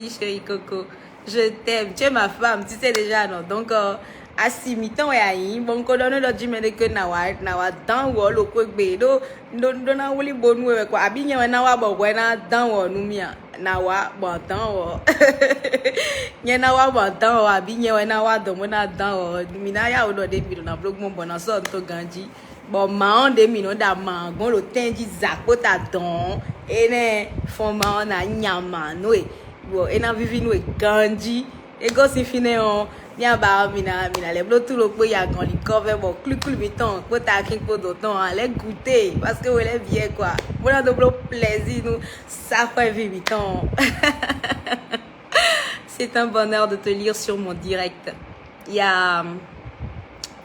Chérie Coco, je t'aime, tu es ma femme, tu sais déjà, non? Donc, asi mitan ya yin, bon ko dono do jimene ke na wa dan wo lo ko gbe do na wuli bonu e kwa abi nyewe na wa bo we na dan wo nu mia na wa bo dan wo nye na wa bo dan wo abi nyewe na wa do mo na dan wo mi na ya o do de mi do na blog mo bona so to ganji bon ma on de mi no da ma gon lo tenji zakpo ta don ene fon ma na nyama no e bo ena vivi no e ganji e go si fine on bien bah mina les blots tout le pays a grand cover bon clu biton pour ta king pour d'autant aller goûter parce que vous les bien quoi voilà de bloc plaisir nous ça fait vivre biton. C'est un bonheur de te lire sur mon direct. Il y a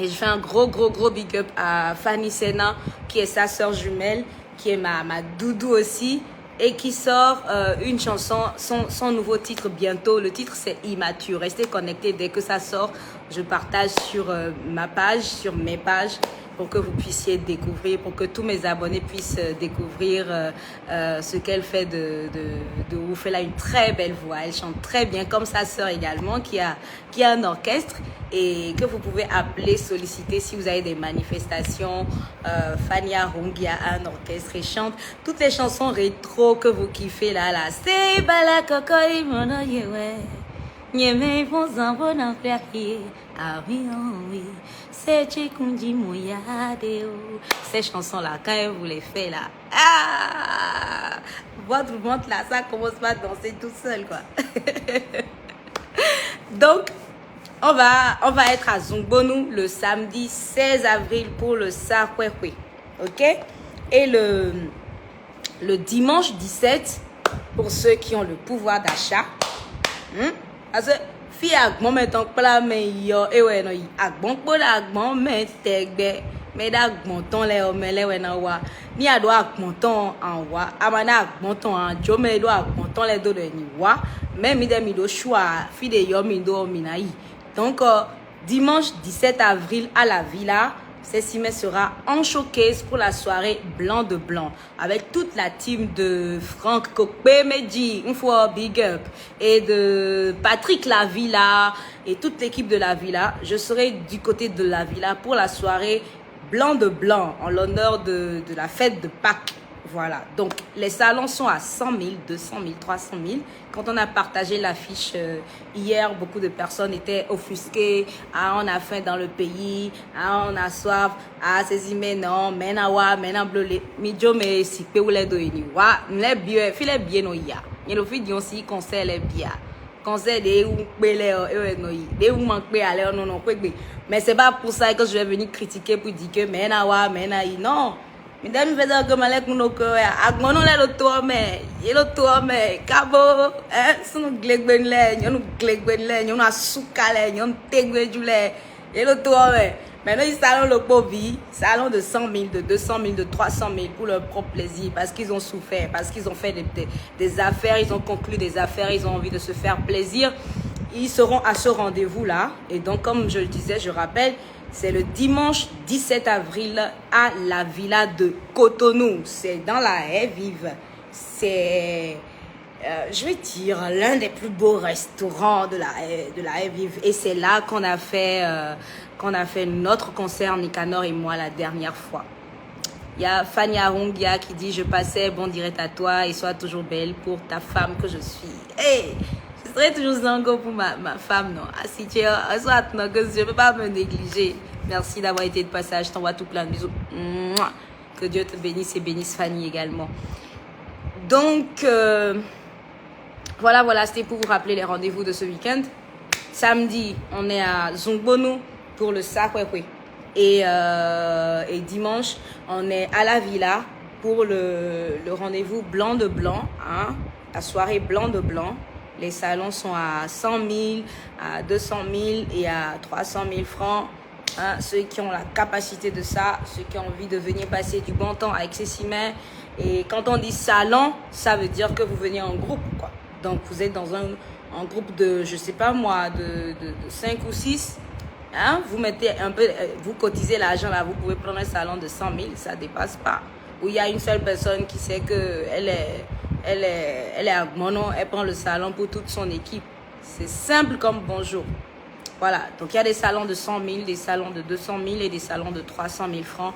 et je fais un gros big up à Fanny Sena qui est sa sœur jumelle qui est ma doudou aussi et qui sort une chanson, son nouveau titre bientôt. Le titre c'est Immature. Restez connectés dès que ça sort. Je partage sur ma page, sur mes pages pour que vous puissiez découvrir, pour que tous mes abonnés puissent découvrir ce qu'elle fait de ouf. Elle a une très belle voix, elle chante très bien comme sa sœur également qui a un orchestre et que vous pouvez appeler, solliciter si vous avez des manifestations. Fanny Arungi a un orchestre et chante toutes les chansons rétro que vous kiffez là. C'est bala kokori mono yewe. Nyeme fonzan bonan flakie. Ah oui, oh oui. C'est Tchekundi Mouyadeo. Ces chansons-là, quand elle vous les fait là. Ah! Votre ventre là, ça commence pas à danser tout seul quoi. Donc, on va être à Zungbonu le samedi 16 avril pour le Sakwekwe. Ok? Et le dimanche 17, pour ceux qui ont le pouvoir d'achat. Parce que, fi agbon metan pla men yo ewe no yi agbon po da agbon men tegbe me da agbon ton le o mele we na wa ni ado agbon ton an wa amana agbon ton an jo me do agbon ton le do de ni wa même mi de mi do choix fi de yo mi do mi na yi. Donc dimanche 17 avril à la Villa, Cécimé sera en showcase pour la soirée Blanc de Blanc avec toute la team de Franck Kokpe Medji, une fois big up, et de Patrick La Villa et toute l'équipe de La Villa. Je serai du côté de La Villa pour la soirée Blanc de Blanc en l'honneur de la fête de Pâques. Voilà, donc les salons sont à 100 000, 200 000, 300 000. Quand on a partagé l'affiche hier, beaucoup de personnes étaient offusquées. Ah, on a faim dans le pays. Ah, on a soif. Ah, c'est mais non, mais na wa, mais na bleu. Midjo me si pe ou les do ini. Wa, les bien, file bien no ya. Ni le fit aussi conseil les bien. Conseil de ou pele no yi. De ou manque pe aller non kwekbe. Mais c'est pas pour ça que je vais venir critiquer pour dire que mais na wa, mais na yi. Non. Mesdames, mesdames, comme avec mon cœur, agmono le tourme, yelo tourme, cabo, sunu glegbenle, nyonu glegbenle, nyonu asukale, nyonu tegwejule, yelo tourme. Maintenant, ils salon le povi, salon de 100 000, de 200 000, de 300 000 pour leur propre plaisir, parce qu'ils ont souffert, parce qu'ils ont fait des affaires, ils ont conclu des affaires, ils ont envie de se faire plaisir. Ils seront à ce rendez-vous-là. Et donc, comme je le disais, je rappelle, c'est le dimanche 17 avril à la Villa de Cotonou. C'est dans la haie vive. C'est, je vais dire, l'un des plus beaux restaurants de la haie vive. Et c'est là qu'on a fait notre concert, Nicanor et moi, la dernière fois. Il y a Fanny Arungia qui dit « Je passais, bon direct à toi et sois toujours belle pour ta femme que je suis. » Hey! Je serai toujours zango pour ma femme, non. Ah, si tu es soit non, que je ne peux pas me négliger. Merci d'avoir été de passage. Je t'envoie tout plein de bisous. Mouah. Que Dieu te bénisse et bénisse Fanny également. Donc, voilà, c'était pour vous rappeler les rendez-vous de ce week-end. Samedi, on est à Zungbonu pour le Sakwekwe. Et dimanche, on est à la Villa pour le rendez-vous Blanc de Blanc. Hein, la soirée Blanc de Blanc. Les salons sont à 100 000, à 200 000 et à 300 000 francs. Hein, ceux qui ont la capacité de ça, ceux qui ont envie de venir passer du bon temps avec Cécimé. Et quand on dit salon, ça veut dire que vous venez en groupe, quoi. Donc vous êtes dans un groupe de, je sais pas moi, de 5 ou 6. Hein, vous mettez un peu, vous cotisez l'argent là, vous pouvez prendre un salon de 100 000, ça dépasse pas. Où il y a une seule personne qui sait que elle est elle est à Mono, elle prend le salon pour toute son équipe. C'est simple comme bonjour. Voilà, donc il y a des salons de 100 000, des salons de 200 000 et des salons de 300 000 francs.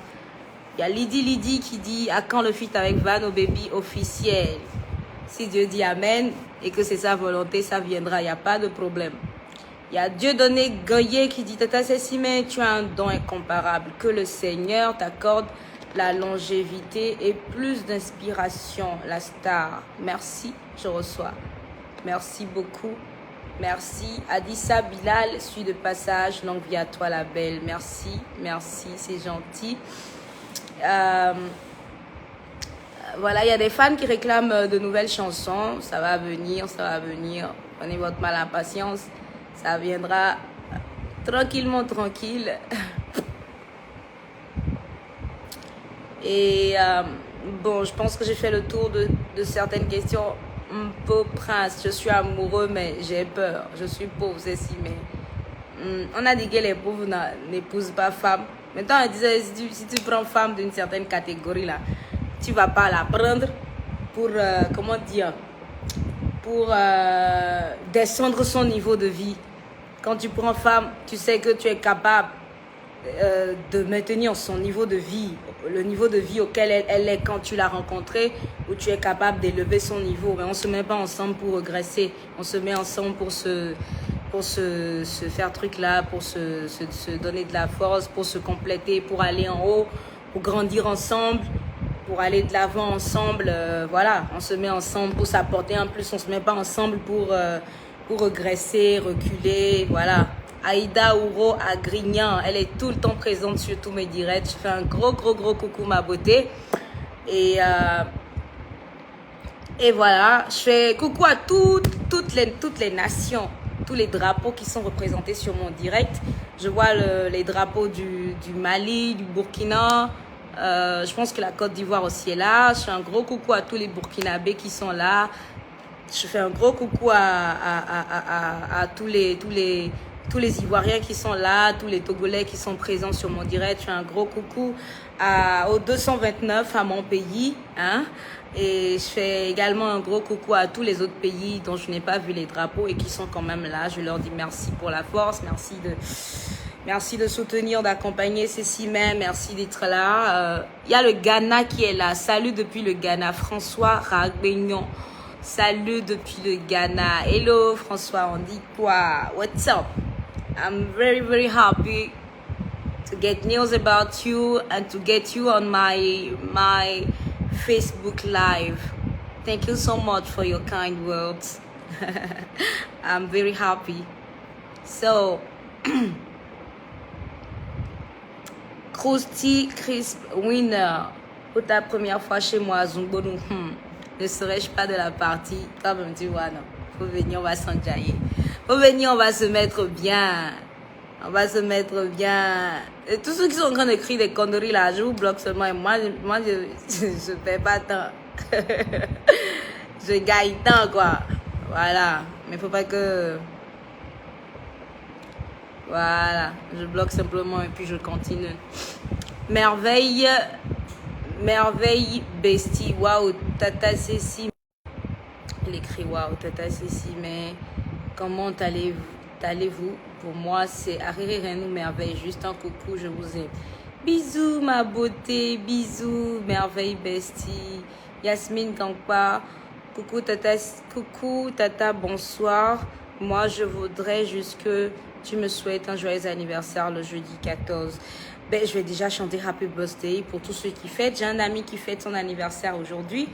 Il y a Lydie qui dit à quand le feat avec Vano Baby officiel. Si Dieu dit Amen et que c'est sa volonté, ça viendra, il n'y a pas de problème. Il y a Dieudonné Goyer qui dit Tata Cécimé, tu as un don incomparable. Que le Seigneur t'accorde la longévité et plus d'inspiration, la star. Merci, je reçois. Merci beaucoup. Merci. Adissa Bilal, je suis de passage. Longue vie à toi, la belle. Merci, c'est gentil. Voilà, il y a des fans qui réclament de nouvelles chansons. Ça va venir. Prenez votre mal à patience. Ça viendra tranquillement, tranquille. Et bon, je pense que j'ai fait le tour de certaines questions. Un peu prince, je suis amoureux, mais j'ai peur. Je suis pauvre, c'est si, mais on a dit que les pauvres n'épousent pas femme. Maintenant, on disait, si tu prends femme d'une certaine catégorie, là, tu vas pas la prendre pour, comment dire, pour descendre son niveau de vie. Quand tu prends femme, tu sais que tu es capable de maintenir son niveau de vie, le niveau de vie auquel elle est quand tu l'as rencontrée, où tu es capable d'élever son niveau. Mais on ne se met pas ensemble pour regresser, on se met ensemble pour se faire truc là, pour se donner de la force, pour se compléter, pour aller en haut, pour grandir ensemble, pour aller de l'avant ensemble. Voilà, on se met ensemble pour s'apporter en plus, on ne se met pas ensemble pour regresser, reculer, voilà. Aïda Ouro à Grignan, elle est tout le temps présente sur tous mes directs. Je fais un gros coucou ma beauté. Et voilà, je fais coucou à toutes les nations, tous les drapeaux qui sont représentés sur mon direct. Je vois les drapeaux du Mali, du Burkina. Je pense que la Côte d'Ivoire aussi est là. Je fais un gros coucou à tous les Burkinabés qui sont là. Je fais un gros coucou à tous les Ivoiriens qui sont là, tous les Togolais qui sont présents sur mon direct. Je fais un gros coucou aux 229 à mon pays. Hein? Et je fais également un gros coucou à tous les autres pays dont je n'ai pas vu les drapeaux et qui sont quand même là. Je leur dis merci pour la force, merci de soutenir, d'accompagner Cécimé, merci d'être là. Il y a le Ghana qui est là. Salut depuis le Ghana, François Ragbignon. Salut depuis le Ghana. Hello François, on dit quoi? What's up? I'm very happy to get news about you and to get you on my Facebook Live. Thank you so much for your kind words. I'm very happy. So, Krusty Crisp Winner, pour ta première fois chez moi, Zumbonou, ne serais-je pas de la partie? Toi-même, tu vois, non. Faut venir, on va s'enjailler. Faut venir, on va se mettre bien. On va se mettre bien. Et tous ceux qui sont en train d'écrire des conneries là, je vous bloque seulement. Et moi je fais pas tant. Je gagne tant, quoi. Voilà. Mais faut pas que... Voilà. Je bloque simplement et puis je continue. Merveille bestie. Waouh, Tata Cécile. Il écrit waouh, Tata Cécile, mais comment allez-vous? Pour moi, c'est Ariri Renou Merveille. Juste un coucou, je vous aime. Bisous, ma beauté. Bisous, merveille bestie. Yasmine Gangpa. Coucou, Tata, bonsoir. Moi, je voudrais juste que tu me souhaites un joyeux anniversaire le jeudi 14. Ben, je vais déjà chanter Happy Birthday pour tous ceux qui fêtent. J'ai un ami qui fête son anniversaire aujourd'hui.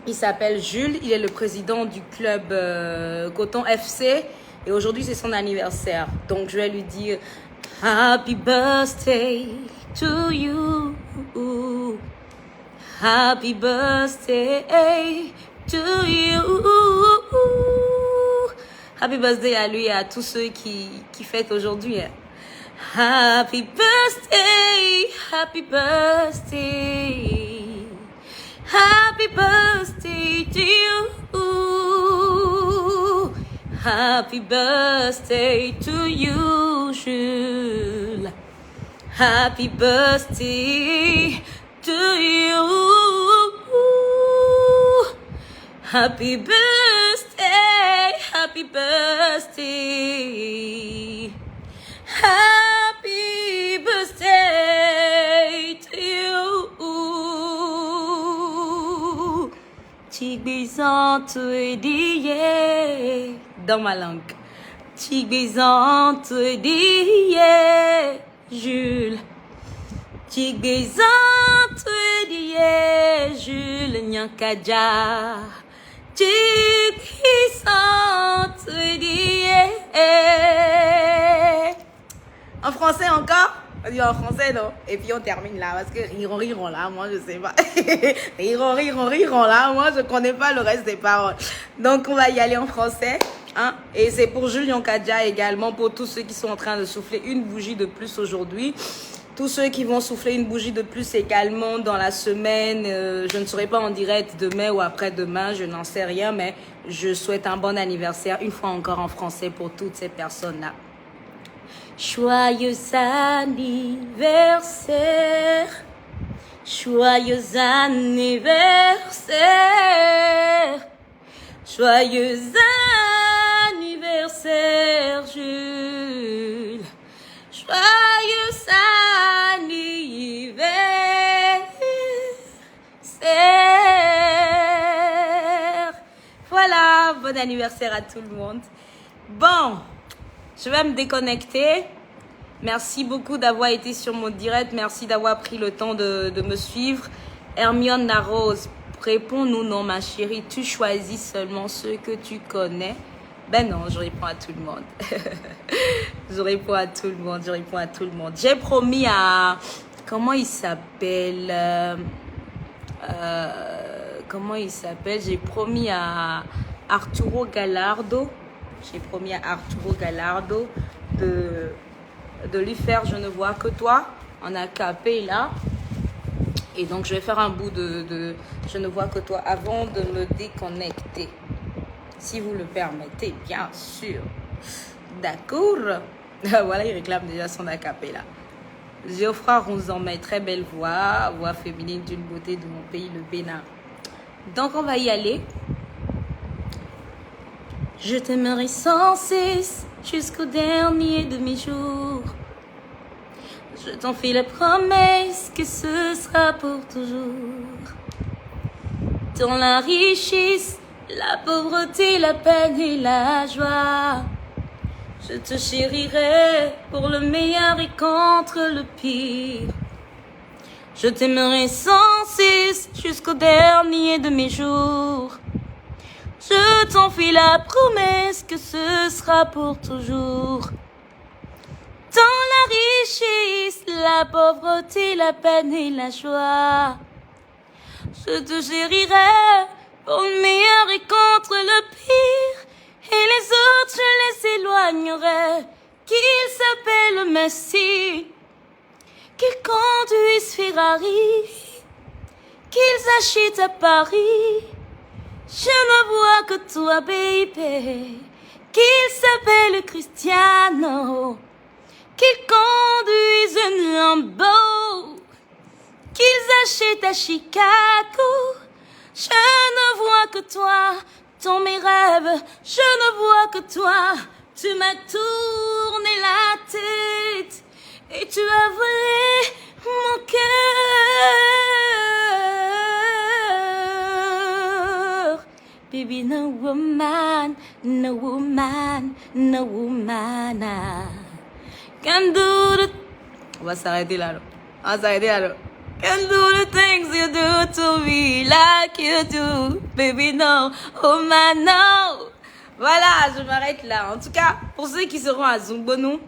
Il s'appelle Jules. Il est le président du club Coton FC. Et aujourd'hui, c'est son anniversaire. Donc, je vais lui dire Happy Birthday to you. Happy Birthday to you. Happy Birthday à lui et à tous ceux qui fêtent aujourd'hui. Happy Birthday, Happy Birthday. Happy birthday to you. Happy birthday to you, Jules. Happy birthday to you. Happy birthday, happy birthday, happy birthday to you. Tigbizante diye dans ma langue. Tigbizante diye Jules. Tigbizante diye Jules Nyankadja. Tigbizante diye. En français encore? On dit en français, non? Et puis on termine là, parce que riront là, moi je sais pas. riront là, moi je connais pas le reste des paroles. Donc on va y aller en français. Hein? Et c'est pour Julien Kadja également, pour tous ceux qui sont en train de souffler une bougie de plus aujourd'hui. Tous ceux qui vont souffler une bougie de plus également dans la semaine. Je ne serai pas en direct demain ou après-demain, je n'en sais rien, mais je souhaite un bon anniversaire une fois encore en français pour toutes ces personnes-là. Joyeux anniversaire, joyeux anniversaire, joyeux anniversaire Jules, joyeux anniversaire. Voilà, bon anniversaire à tout le monde. Bon, je vais me déconnecter. Merci beaucoup d'avoir été sur mon direct. Merci d'avoir pris le temps de me suivre. Hermione Larose, réponds-nous non ma chérie. Tu choisis seulement ceux que tu connais. Ben non, je réponds à tout le monde. Je réponds à tout le monde. J'ai promis à... Comment il s'appelle? J'ai promis à Arturo Gallardo. De lui faire Je ne vois que toi en acapella. Et donc je vais faire un bout de Je ne vois que toi avant de me déconnecter. Si vous le permettez, bien sûr. D'accord. Voilà, il réclame déjà son acapella. Geoffroy Ronzamay, très belle voix féminine d'une beauté de mon pays, le Bénin. Donc on va y aller. Je t'aimerai sans cesse jusqu'au dernier de mes jours. Je t'en fais la promesse que ce sera pour toujours. Dans la richesse, la pauvreté, la peine et la joie, je te chérirai pour le meilleur et contre le pire. Je t'aimerai sans cesse jusqu'au dernier de mes jours. Je t'en fais la promesse que ce sera pour toujours. Dans la richesse, la pauvreté, la peine et la joie, je te chérirai pour le meilleur et contre le pire. Et les autres, je les éloignerai. Qu'ils s'appellent Messi, qu'ils conduisent Ferrari, qu'ils achètent à Paris. Je ne vois que toi, baby. Qu'ils s'appellent Cristiano, qu'ils conduisent une Lambo, qu'ils achètent à Chicago. Je ne vois que toi, dans mes rêves. Je ne vois que toi. Tu m'as tourné la tête et tu as volé mon cœur. Baby, no woman, no woman, no woman can do the... On va s'arrêter là. Can do the things you do to me like you do. Baby, no, oh man, no. Voilà, je m'arrête là. En tout cas, pour ceux qui seront à Zumbonou,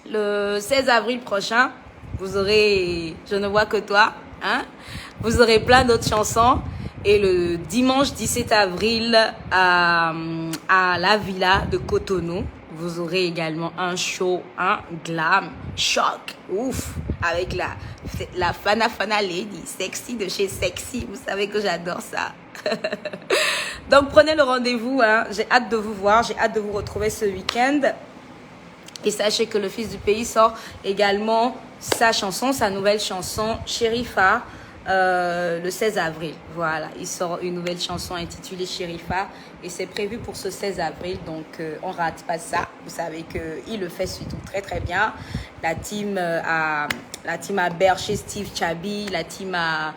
le 16 avril prochain, vous aurez Je ne vois que toi. Hein? Vous aurez plein d'autres chansons. Et le dimanche 17 avril, à la Villa de Cotonou, vous aurez également un show, un glam, choc, ouf, avec la Fana Lady, sexy de chez Sexy. Vous savez que j'adore ça. Donc prenez le rendez-vous, hein. J'ai hâte de vous voir, j'ai hâte de vous retrouver ce week-end. Et sachez que le Fils du Pays sort également sa chanson, sa nouvelle chanson, Sherifa. le 16 avril. Voilà, il sort une nouvelle chanson intitulée Sherifa et c'est prévu pour ce 16 avril. Donc, on rate pas ça. Vous savez qu'il le fait surtout très très bien. La team a berché Steve Chabi, la team a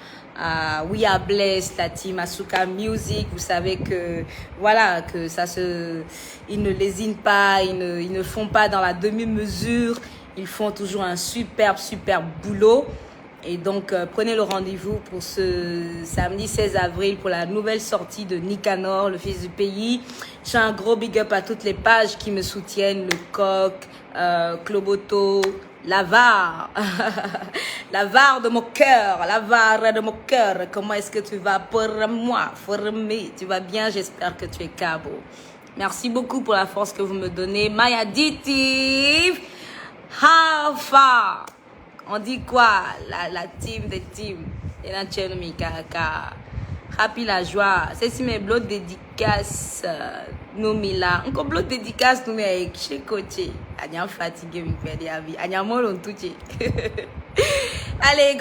We Are Blessed, la team Asuka Music. Vous savez que voilà que ils ne lésinent pas, ils ne font pas dans la demi-mesure. Ils font toujours un superbe boulot. Et donc, prenez le rendez-vous pour ce samedi 16 avril pour la nouvelle sortie de Nicanor, le fils du pays. J'ai un gros big up à toutes les pages qui me soutiennent, le Coq, Cloboto, Lavar, Lavar de mon cœur, Lavar de mon cœur. Comment est-ce que tu vas pour moi? Tu vas bien? J'espère que tu es cabo. Merci beaucoup pour la force que vous me donnez. My additive, how far? On dit quoi? La team des teams. Et la chaîne Mikaka. Happy la joie. C'est si mes blots dédicaces. Nous, Mila. On blots dédicaces, nous, avec chez côté. Agnam fatigué, mi père de la vie. Agnam molon tout. Allez,